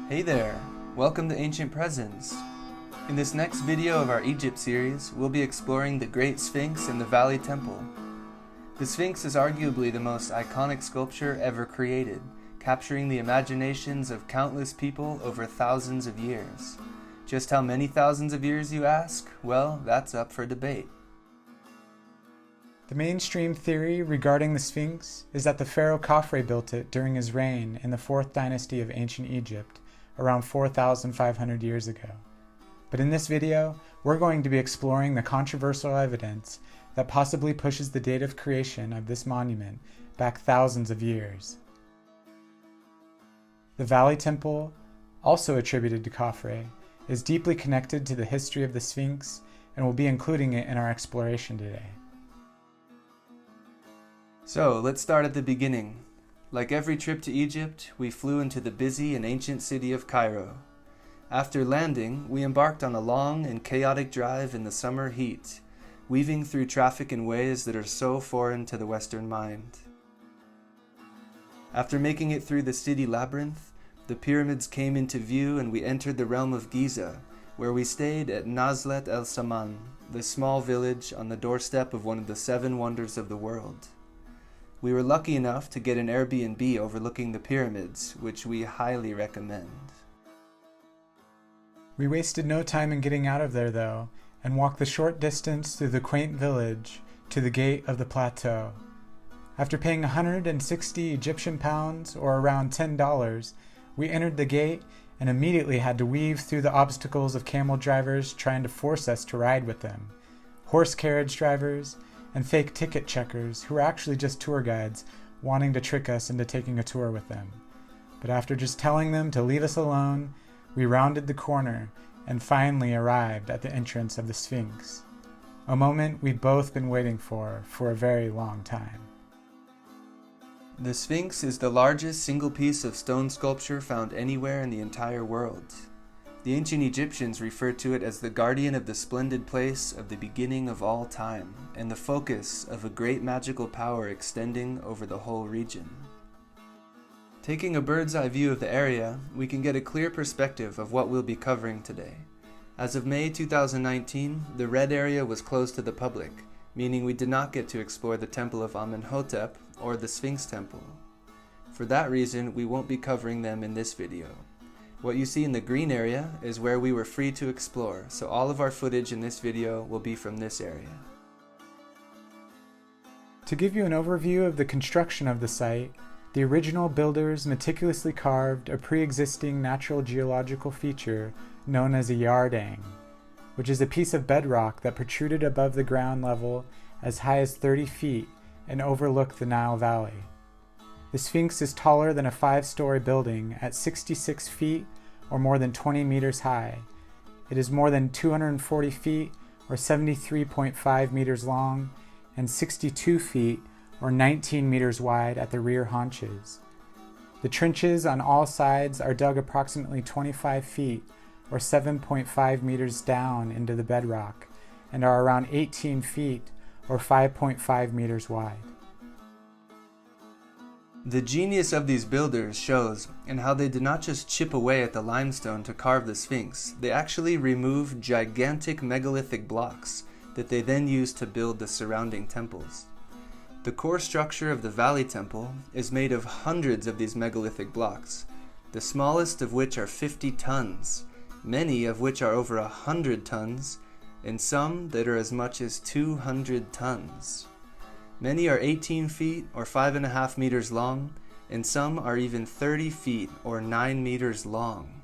Hey there, welcome to Ancient Presence. In this next video of our Egypt series, we'll be exploring the Great Sphinx in the Valley Temple. The Sphinx is arguably the most iconic sculpture ever created, capturing the imaginations of countless people over thousands of years. Just how many thousands of years, you ask? Well, that's up for debate. The mainstream theory regarding the Sphinx is that the pharaoh Khafre built it during his reign in the 4th dynasty of ancient Egypt, around 4,500 years ago. But in this video, we're going to be exploring the controversial evidence that possibly pushes the date of creation of this monument back thousands of years. The Valley Temple, also attributed to Khafre, is deeply connected to the history of the Sphinx, and we'll be including it in our exploration today. So, let's start at the beginning. Like every trip to Egypt, we flew into the busy and ancient city of Cairo. After landing, we embarked on a long and chaotic drive in the summer heat, weaving through traffic in ways that are so foreign to the Western mind. After making it through the city labyrinth, the pyramids came into view and we entered the realm of Giza, where we stayed at Nazlet el Saman, the small village on the doorstep of one of the 7 wonders of the world. We were lucky enough to get an Airbnb overlooking the pyramids, which we highly recommend. We wasted no time in getting out of there though, and walked the short distance through the quaint village to the gate of the plateau. After paying 160 Egyptian pounds, or around $10, we entered the gate and immediately had to weave through the obstacles of camel drivers trying to force us to ride with them, horse carriage drivers, and fake ticket checkers who were actually just tour guides wanting to trick us into taking a tour with them. But after just telling them to leave us alone, we rounded the corner and finally arrived at the entrance of the Sphinx, a moment we'd both been waiting for a very long time. The Sphinx is the largest single piece of stone sculpture found anywhere in the entire world. The ancient Egyptians referred to it as the guardian of the splendid place of the beginning of all time, and the focus of a great magical power extending over the whole region. Taking a bird's eye view of the area, we can get a clear perspective of what we'll be covering today. As of May 2019, the red area was closed to the public, meaning we did not get to explore the Temple of Amenhotep or the Sphinx Temple. For that reason, we won't be covering them in this video. What you see in the green area is where we were free to explore, so all of our footage in this video will be from this area. To give you an overview of the construction of the site, the original builders meticulously carved a pre-existing natural geological feature known as a yardang, which is a piece of bedrock that protruded above the ground level as high as 30 feet and overlooked the Nile Valley. The Sphinx is taller than a 5-story building at 66 feet or more than 20 meters high. It is more than 240 feet or 73.5 meters long and 62 feet or 19 meters wide at the rear haunches. The trenches on all sides are dug approximately 25 feet or 7.5 meters down into the bedrock and are around 18 feet or 5.5 meters wide. The genius of these builders shows in how they did not just chip away at the limestone to carve the Sphinx, they actually removed gigantic megalithic blocks that they then used to build the surrounding temples. The core structure of the Valley Temple is made of hundreds of these megalithic blocks, the smallest of which are 50 tons, many of which are over 100 tons, and some that are as much as 200 tons. Many are 18 feet or 5.5 meters long, and some are even 30 feet or 9 meters long.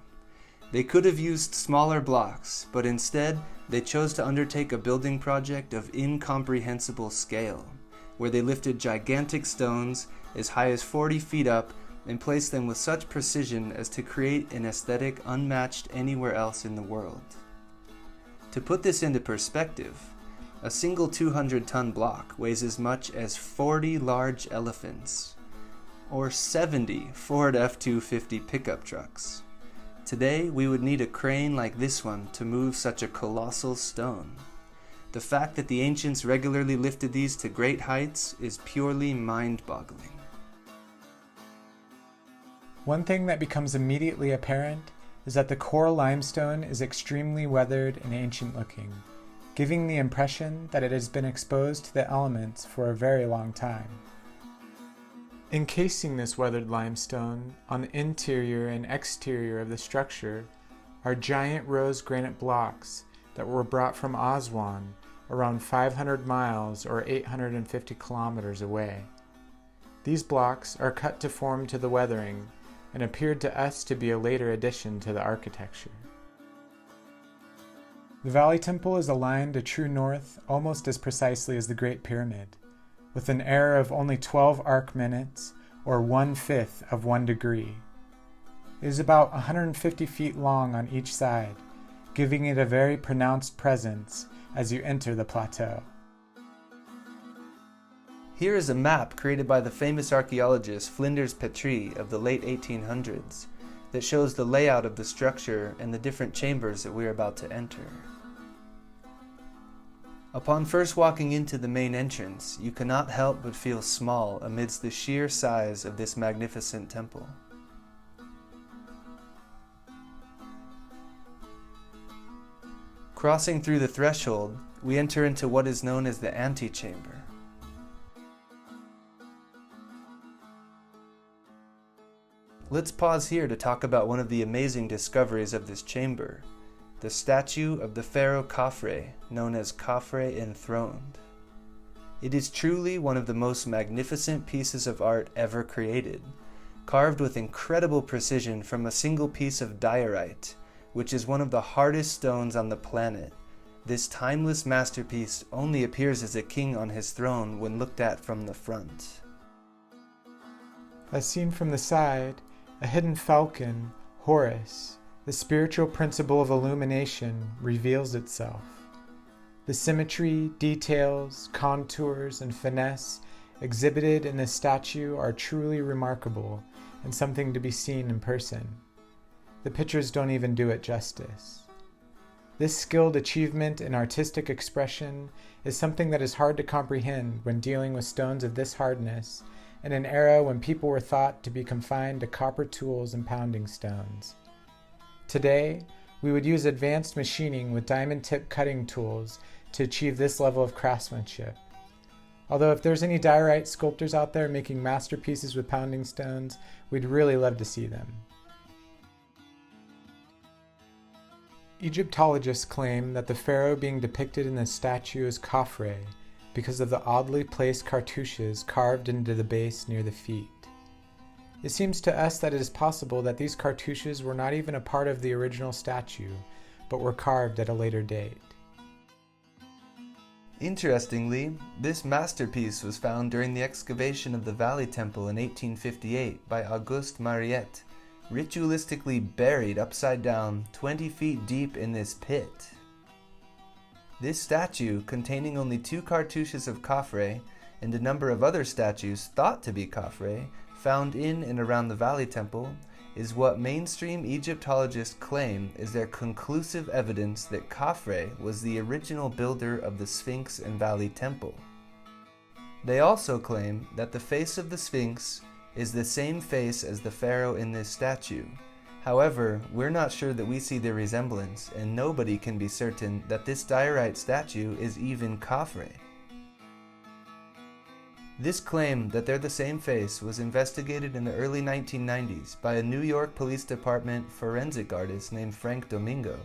They could have used smaller blocks, but instead they chose to undertake a building project of incomprehensible scale, where they lifted gigantic stones as high as 40 feet up and placed them with such precision as to create an aesthetic unmatched anywhere else in the world. To put this into perspective, a single 200-ton block weighs as much as 40 large elephants, or 70 Ford F-250 pickup trucks. Today, we would need a crane like this one to move such a colossal stone. The fact that the ancients regularly lifted these to great heights is purely mind-boggling. One thing that becomes immediately apparent is that the core limestone is extremely weathered and ancient looking, giving the impression that it has been exposed to the elements for a very long time. Encasing this weathered limestone on the interior and exterior of the structure are giant rose granite blocks that were brought from Aswan, around 500 miles or 850 kilometers away. These blocks are cut to form to the weathering and appeared to us to be a later addition to the architecture. The Valley Temple is aligned to true north almost as precisely as the Great Pyramid, with an error of only 12 arc minutes, or 1/5 of 1 degree. It is about 150 feet long on each side, giving it a very pronounced presence as you enter the plateau. Here is a map created by the famous archaeologist Flinders Petrie of the late 1800s that shows the layout of the structure and the different chambers that we are about to enter. Upon first walking into the main entrance, you cannot help but feel small amidst the sheer size of this magnificent temple. Crossing through the threshold, we enter into what is known as the antechamber. Let's pause here to talk about one of the amazing discoveries of this chamber, the statue of the pharaoh Khafre, known as Khafre Enthroned. It is truly one of the most magnificent pieces of art ever created, carved with incredible precision from a single piece of diorite, which is one of the hardest stones on the planet. This timeless masterpiece only appears as a king on his throne when looked at from the front. As seen from the side, a hidden falcon, Horus, the spiritual principle of illumination, reveals itself. The symmetry, details, contours, and finesse exhibited in this statue are truly remarkable and something to be seen in person. The pictures don't even do it justice. This skilled achievement in artistic expression is something that is hard to comprehend when dealing with stones of this hardness in an era when people were thought to be confined to copper tools and pounding stones. Today, we would use advanced machining with diamond-tip cutting tools to achieve this level of craftsmanship. Although if there's any diorite sculptors out there making masterpieces with pounding stones, we'd really love to see them. Egyptologists claim that the pharaoh being depicted in this statue is Khafre because of the oddly placed cartouches carved into the base near the feet. It seems to us that it is possible that these cartouches were not even a part of the original statue, but were carved at a later date. Interestingly, this masterpiece was found during the excavation of the Valley Temple in 1858 by Auguste Mariette, ritualistically buried upside down 20 feet deep in this pit. This statue, containing only 2 cartouches of Khafre and a number of other statues thought to be Khafre, found in and around the Valley Temple, is what mainstream Egyptologists claim is their conclusive evidence that Khafre was the original builder of the Sphinx and Valley Temple. They also claim that the face of the Sphinx is the same face as the pharaoh in this statue. However, we're not sure that we see the resemblance, and nobody can be certain that this diorite statue is even Khafre. This claim that they're the same face was investigated in the early 1990s by a New York Police Department forensic artist named Frank Domingo.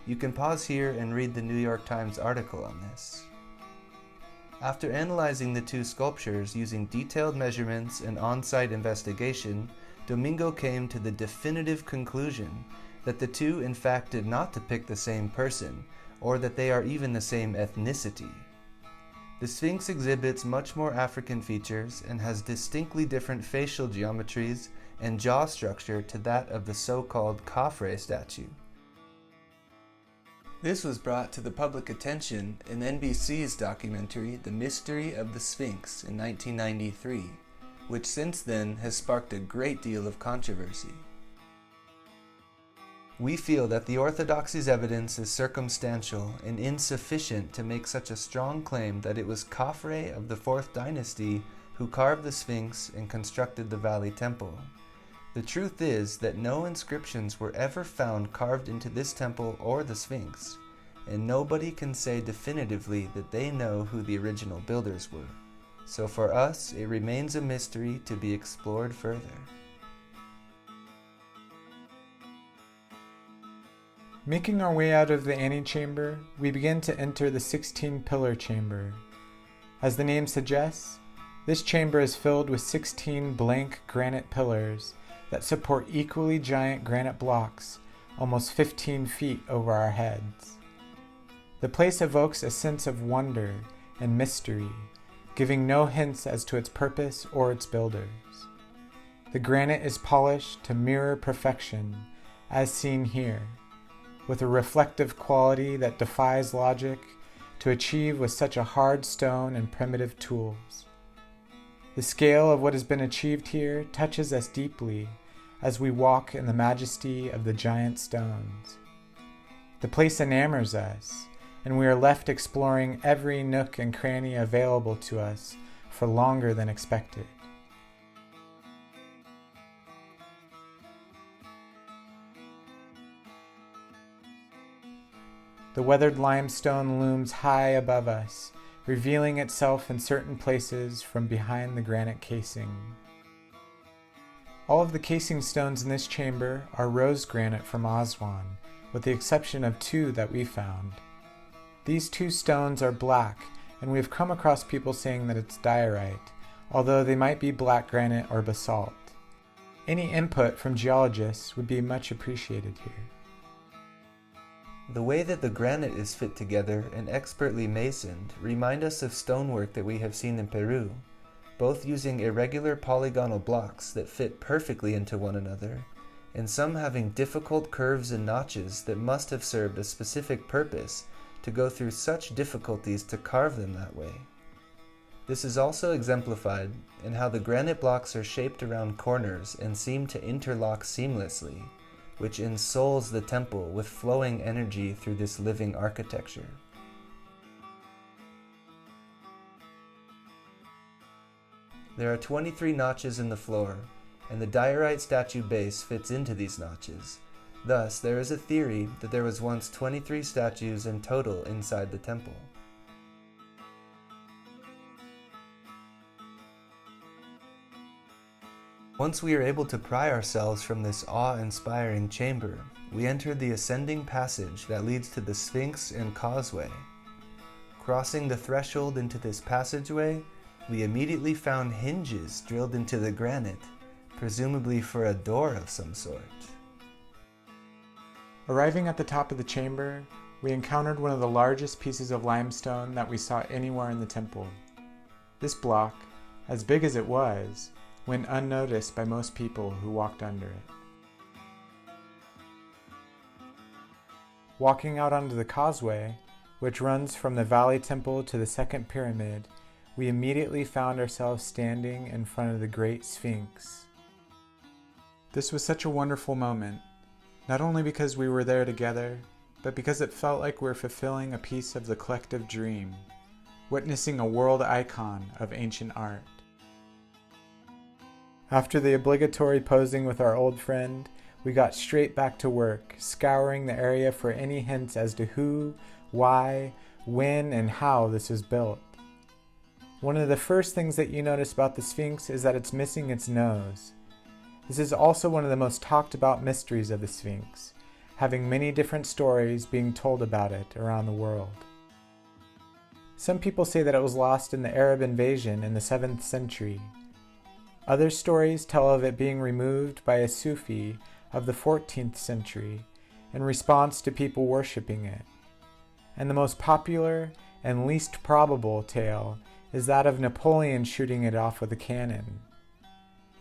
You can pause here and read the New York Times article on this. After analyzing the 2 sculptures using detailed measurements and on-site investigation, Domingo came to the definitive conclusion that the 2 in fact did not depict the same person, or that they are even the same ethnicity. The Sphinx exhibits much more African features and has distinctly different facial geometries and jaw structure to that of the so-called Khafre statue. This was brought to the public attention in NBC's documentary The Mystery of the Sphinx in 1993, which since then has sparked a great deal of controversy. We feel that the orthodoxy's evidence is circumstantial and insufficient to make such a strong claim that it was Khafre of the 4th dynasty who carved the Sphinx and constructed the Valley Temple. The truth is that no inscriptions were ever found carved into this temple or the Sphinx, and nobody can say definitively that they know who the original builders were. So for us, it remains a mystery to be explored further. Making our way out of the antechamber, we begin to enter the 16-pillar chamber. As the name suggests, this chamber is filled with 16 blank granite pillars that support equally giant granite blocks almost 15 feet over our heads. The place evokes a sense of wonder and mystery, giving no hints as to its purpose or its builders. The granite is polished to mirror perfection, as seen here, with a reflective quality that defies logic to achieve with such a hard stone and primitive tools. The scale of what has been achieved here touches us deeply as we walk in the majesty of the giant stones. The place enamors us, and we are left exploring every nook and cranny available to us for longer than expected. The weathered limestone looms high above us, revealing itself in certain places from behind the granite casing. All of the casing stones in this chamber are rose granite from Aswan, with the exception of 2 that we found. These 2 stones are black, and we have come across people saying that it's diorite, although they might be black granite or basalt. Any input from geologists would be much appreciated here. The way that the granite is fit together and expertly masoned remind us of stonework that we have seen in Peru, both using irregular polygonal blocks that fit perfectly into one another, and some having difficult curves and notches that must have served a specific purpose to go through such difficulties to carve them that way. This is also exemplified in how the granite blocks are shaped around corners and seem to interlock seamlessly, which ensouls the temple with flowing energy through this living architecture. There are 23 notches in the floor, and the diorite statue base fits into these notches. Thus, there is a theory that there was once 23 statues in total inside the temple. Once we are able to pry ourselves from this awe-inspiring chamber, we enter the ascending passage that leads to the Sphinx and causeway. Crossing the threshold into this passageway, we immediately found hinges drilled into the granite, presumably for a door of some sort. Arriving at the top of the chamber, we encountered one of the largest pieces of limestone that we saw anywhere in the temple. This block, as big as it was, went unnoticed by most people who walked under it. Walking out onto the causeway, which runs from the Valley Temple to the second pyramid, we immediately found ourselves standing in front of the Great Sphinx. This was such a wonderful moment, not only because we were there together, but because it felt like we were fulfilling a piece of the collective dream, witnessing a world icon of ancient art. After the obligatory posing with our old friend, we got straight back to work, scouring the area for any hints as to who, why, when, and how this was built. One of the first things that you notice about the Sphinx is that it's missing its nose. This is also one of the most talked about mysteries of the Sphinx, having many different stories being told about it around the world. Some people say that it was lost in the Arab invasion in the 7th century. Other stories tell of it being removed by a Sufi of the 14th century in response to people worshipping it. And the most popular and least probable tale is that of Napoleon shooting it off with a cannon.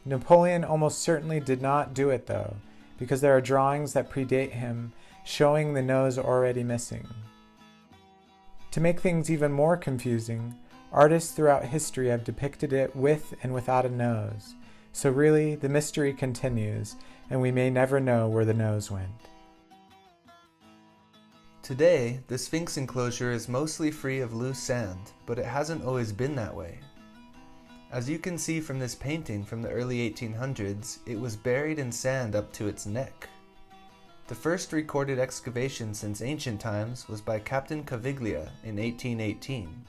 Napoleon almost certainly did not do it though, because there are drawings that predate him showing the nose already missing. To make things even more confusing, artists throughout history have depicted it with and without a nose, so really the mystery continues, and we may never know where the nose went. Today, the Sphinx enclosure is mostly free of loose sand, but it hasn't always been that way. As you can see from this painting from the early 1800s, it was buried in sand up to its neck. The first recorded excavation since ancient times was by Captain Caviglia in 1818.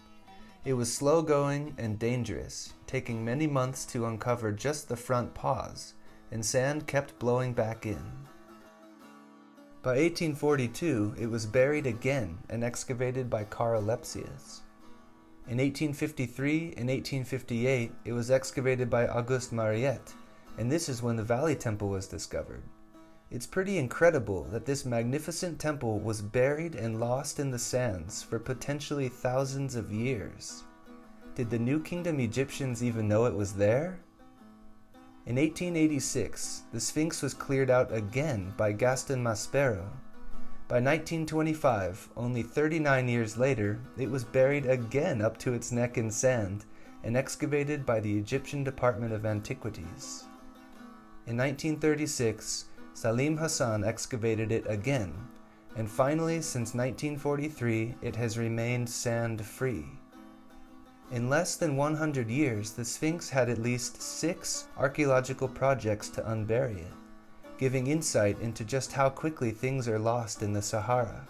It was slow-going and dangerous, taking many months to uncover just the front paws, and sand kept blowing back in. By 1842, it was buried again and excavated by Karl Lepsius. In 1853 and 1858, it was excavated by Auguste Mariette, and this is when the Valley Temple was discovered. It's pretty incredible that this magnificent temple was buried and lost in the sands for potentially thousands of years. Did the New Kingdom Egyptians even know it was there? In 1886, the Sphinx was cleared out again by Gaston Maspero. By 1925, only 39 years later, it was buried again up to its neck in sand and excavated by the Egyptian Department of Antiquities. In 1936, Salim Hassan excavated it again, and finally since 1943 it has remained sand-free. In less than 100 years, the Sphinx had at least 6 archaeological projects to unbury it, giving insight into just how quickly things are lost in the Sahara.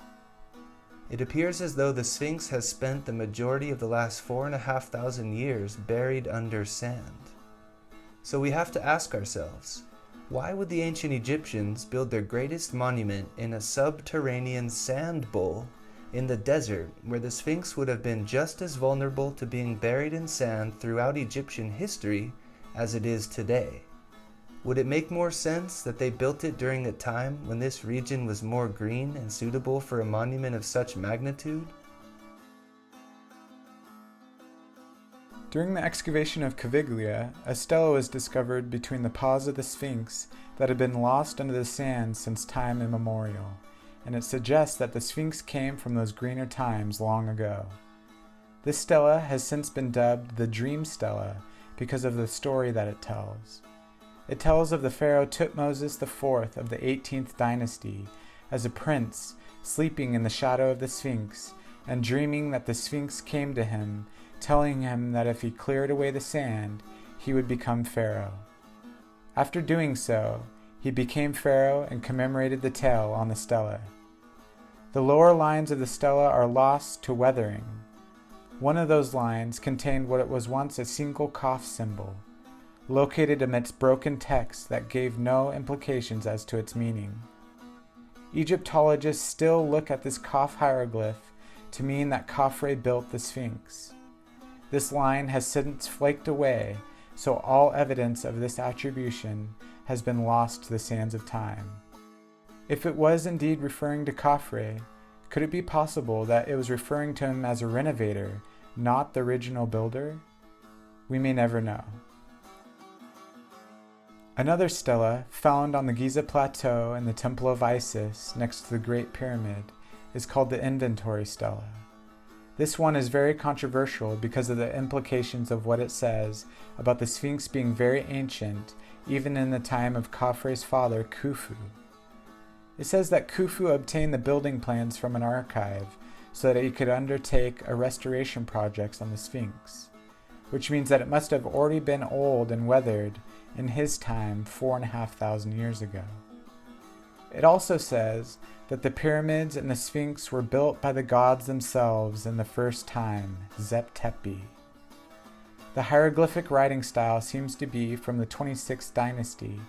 It appears as though the Sphinx has spent the majority of the last 4,500 years buried under sand. So we have to ask ourselves, why would the ancient Egyptians build their greatest monument in a subterranean sand bowl in the desert, where the Sphinx would have been just as vulnerable to being buried in sand throughout Egyptian history as it is today? Would it make more sense that they built it during a time when this region was more green and suitable for a monument of such magnitude? During the excavation of Caviglia, a stela was discovered between the paws of the Sphinx that had been lost under the sand since time immemorial, and it suggests that the Sphinx came from those greener times long ago. This stela has since been dubbed the Dream Stela because of the story that it tells. It tells of the pharaoh Tutmosis IV of the 18th dynasty as a prince sleeping in the shadow of the Sphinx and dreaming that the Sphinx came to him, telling him that if he cleared away the sand, he would become pharaoh. After doing so, he became pharaoh and commemorated the tale on the stela. The lower lines of the stela are lost to weathering. One of those lines contained what was once a single Khaf symbol, located amidst broken text that gave no implications as to its meaning. Egyptologists still look at this Khaf hieroglyph to mean that Khafre built the Sphinx. This line has since flaked away, so all evidence of this attribution has been lost to the sands of time. If it was indeed referring to Khafre, could it be possible that it was referring to him as a renovator, not the original builder? We may never know. Another stela, found on the Giza Plateau in the Temple of Isis next to the Great Pyramid, is called the Inventory Stela. This one is very controversial because of the implications of what it says about the Sphinx being very ancient, even in the time of Khafre's father, Khufu. It says that Khufu obtained the building plans from an archive so that he could undertake a restoration project on the Sphinx, which means that it must have already been old and weathered in his time 4,500 years ago. It also says that the pyramids and the Sphinx were built by the gods themselves in the first time, Zep-Tepi. The hieroglyphic writing style seems to be from the 26th dynasty,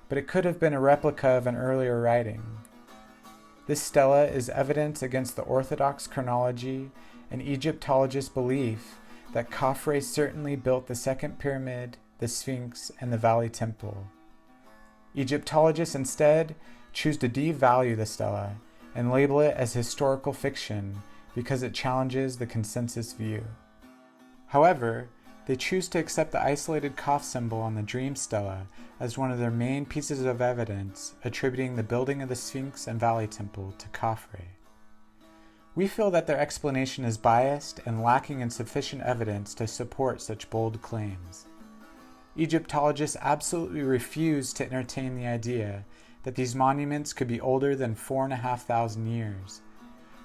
but it could have been a replica of an earlier writing. This stela is evidence against the orthodox chronology and Egyptologist belief that Khafre certainly built the second pyramid, the Sphinx, and the Valley Temple. Egyptologists instead choose to devalue the stela and label it as historical fiction because it challenges the consensus view. However, they choose to accept the isolated Khaf symbol on the Dream Stela as one of their main pieces of evidence, attributing the building of the Sphinx and Valley Temple to Khafre. We feel that their explanation is biased and lacking in sufficient evidence to support such bold claims. Egyptologists absolutely refuse to entertain the idea that these monuments could be older than 4,500 years.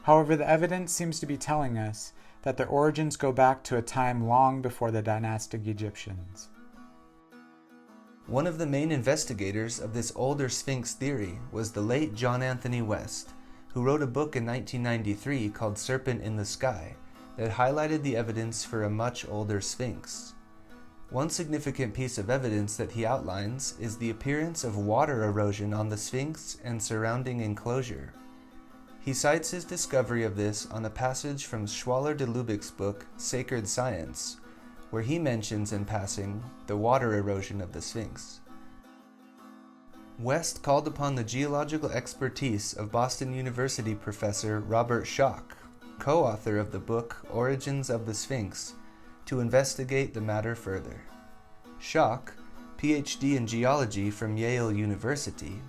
However, the evidence seems to be telling us that their origins go back to a time long before the dynastic Egyptians. One of the main investigators of this older Sphinx theory was the late John Anthony West, who wrote a book in 1993 called Serpent in the Sky that highlighted the evidence for a much older Sphinx. One significant piece of evidence that he outlines is the appearance of water erosion on the Sphinx and surrounding enclosure. He cites his discovery of this on a passage from Schwaller de Lubeck's book Sacred Science, where he mentions in passing the water erosion of the Sphinx. West called upon the geological expertise of Boston University professor Robert Schoch, co-author of the book Origins of the Sphinx, to investigate the matter further. Schoch, PhD in geology from Yale University,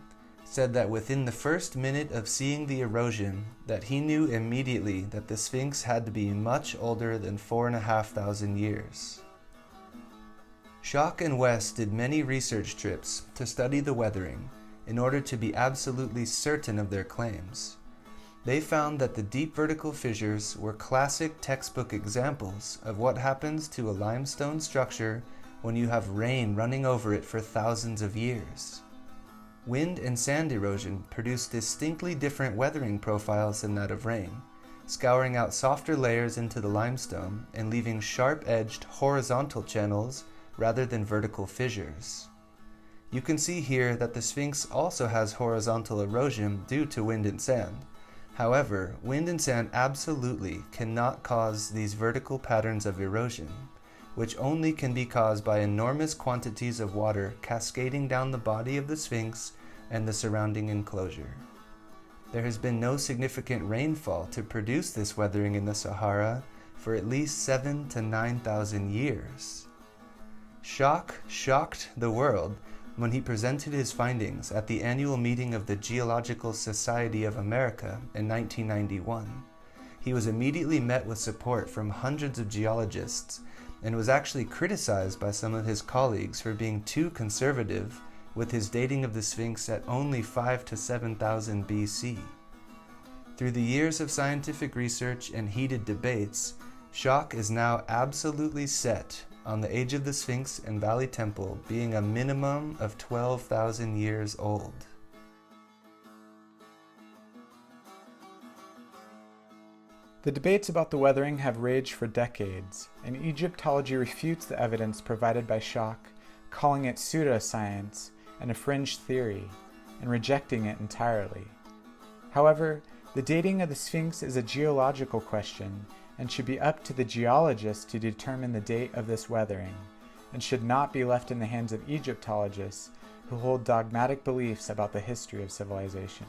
said that within the first minute of seeing the erosion that he knew immediately that the Sphinx had to be much older than 4,500 years. Schoch and West did many research trips to study the weathering in order to be absolutely certain of their claims. They found that the deep vertical fissures were classic textbook examples of what happens to a limestone structure when you have rain running over it for thousands of years. Wind and sand erosion produce distinctly different weathering profiles than that of rain, scouring out softer layers into the limestone and leaving sharp-edged horizontal channels rather than vertical fissures. You can see here that the Sphinx also has horizontal erosion due to wind and sand. However, wind and sand absolutely cannot cause these vertical patterns of erosion, which only can be caused by enormous quantities of water cascading down the body of the Sphinx and the surrounding enclosure. There has been no significant rainfall to produce this weathering in the Sahara for at least 7,000 to 9,000 years. Schoch shocked the world when he presented his findings at the annual meeting of the Geological Society of America in 1991. He was immediately met with support from hundreds of geologists and was actually criticized by some of his colleagues for being too conservative with his dating of the Sphinx at only 5,000 to 7,000 BC. Through the years of scientific research and heated debates, Schoch is now absolutely set on the age of the Sphinx and Valley Temple being a minimum of 12,000 years old. The debates about the weathering have raged for decades, and Egyptology refutes the evidence provided by Schoch, calling it pseudoscience and a fringe theory, and rejecting it entirely. However, the dating of the Sphinx is a geological question and should be up to the geologists to determine the date of this weathering, and should not be left in the hands of Egyptologists who hold dogmatic beliefs about the history of civilization.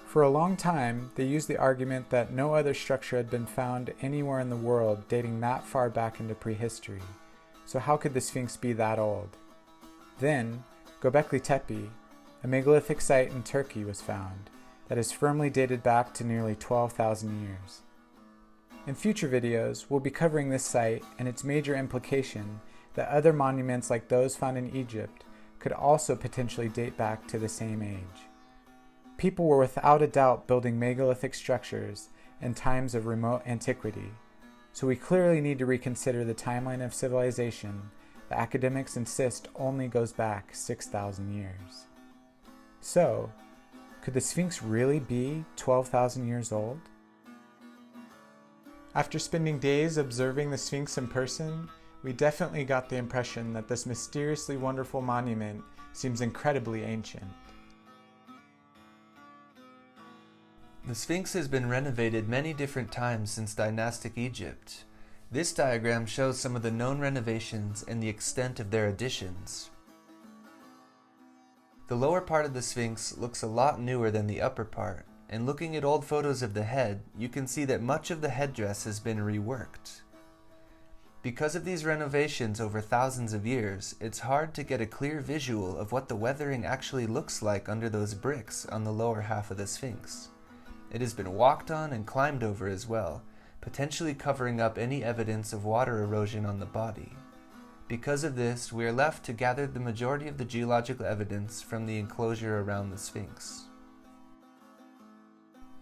For a long time, they used the argument that no other structure had been found anywhere in the world dating that far back into prehistory, so how could the Sphinx be that old? Then, Göbekli Tepe, a megalithic site in Turkey, was found that is firmly dated back to nearly 12,000 years. In future videos, we'll be covering this site and its major implication that other monuments like those found in Egypt could also potentially date back to the same age. People were without a doubt building megalithic structures in times of remote antiquity, so we clearly need to reconsider the timeline of civilization that academics insist only goes back 6,000 years. So, could the Sphinx really be 12,000 years old? After spending days observing the Sphinx in person, we definitely got the impression that this mysteriously wonderful monument seems incredibly ancient. The Sphinx has been renovated many different times since dynastic Egypt. This diagram shows some of the known renovations and the extent of their additions. The lower part of the Sphinx looks a lot newer than the upper part, and looking at old photos of the head, you can see that much of the headdress has been reworked. Because of these renovations over thousands of years, it's hard to get a clear visual of what the weathering actually looks like under those bricks on the lower half of the Sphinx. It has been walked on and climbed over as well, potentially covering up any evidence of water erosion on the body. Because of this, we are left to gather the majority of the geological evidence from the enclosure around the Sphinx.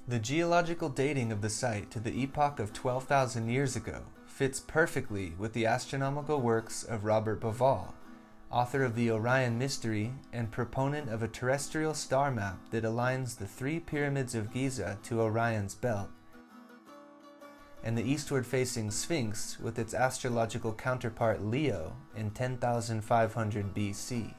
The geological dating of the site to the epoch of 12,000 years ago fits perfectly with the astronomical works of Robert Bauval, author of the Orion Mystery and proponent of a terrestrial star map that aligns the three pyramids of Giza to Orion's belt, and the eastward-facing Sphinx with its astrological counterpart Leo in 10,500 BC.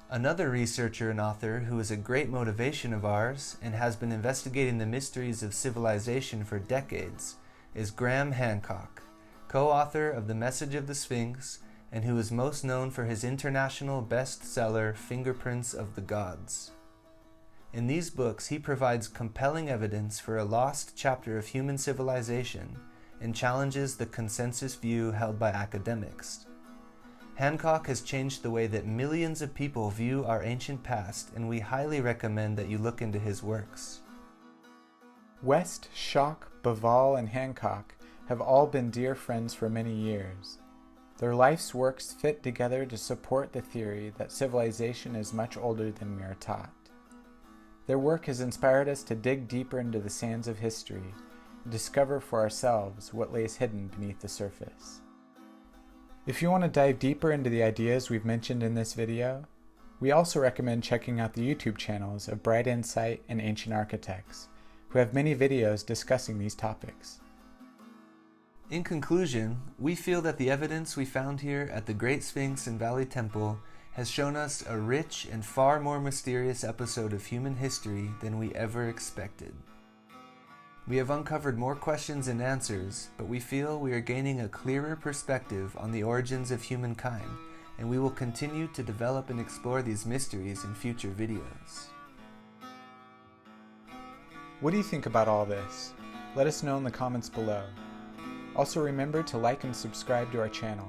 Another researcher and author who is a great motivation of ours and has been investigating the mysteries of civilization for decades is Graham Hancock, co-author of The Message of the Sphinx, and who is most known for his international bestseller Fingerprints of the Gods. In these books, he provides compelling evidence for a lost chapter of human civilization and challenges the consensus view held by academics. Hancock has changed the way that millions of people view our ancient past, and we highly recommend that you look into his works. West, Schock, Bauval, and Hancock have all been dear friends for many years. Their life's works fit together to support the theory that civilization is much older than we are taught. Their work has inspired us to dig deeper into the sands of history and discover for ourselves what lays hidden beneath the surface. If you want to dive deeper into the ideas we've mentioned in this video, we also recommend checking out the YouTube channels of Bright Insight and Ancient Architects, who have many videos discussing these topics. In conclusion, we feel that the evidence we found here at the Great Sphinx Valley Temple has shown us a rich and far more mysterious episode of human history than we ever expected. We have uncovered more questions and answers, but we feel we are gaining a clearer perspective on the origins of humankind, and we will continue to develop and explore these mysteries in future videos. What do you think about all this? Let us know in the comments below. Also remember to like and subscribe to our channel.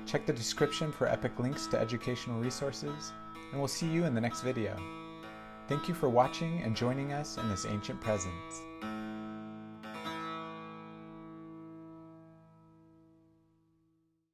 Check the description for epic links to educational resources, and we'll see you in the next video. Thank you for watching and joining us in this ancient presence.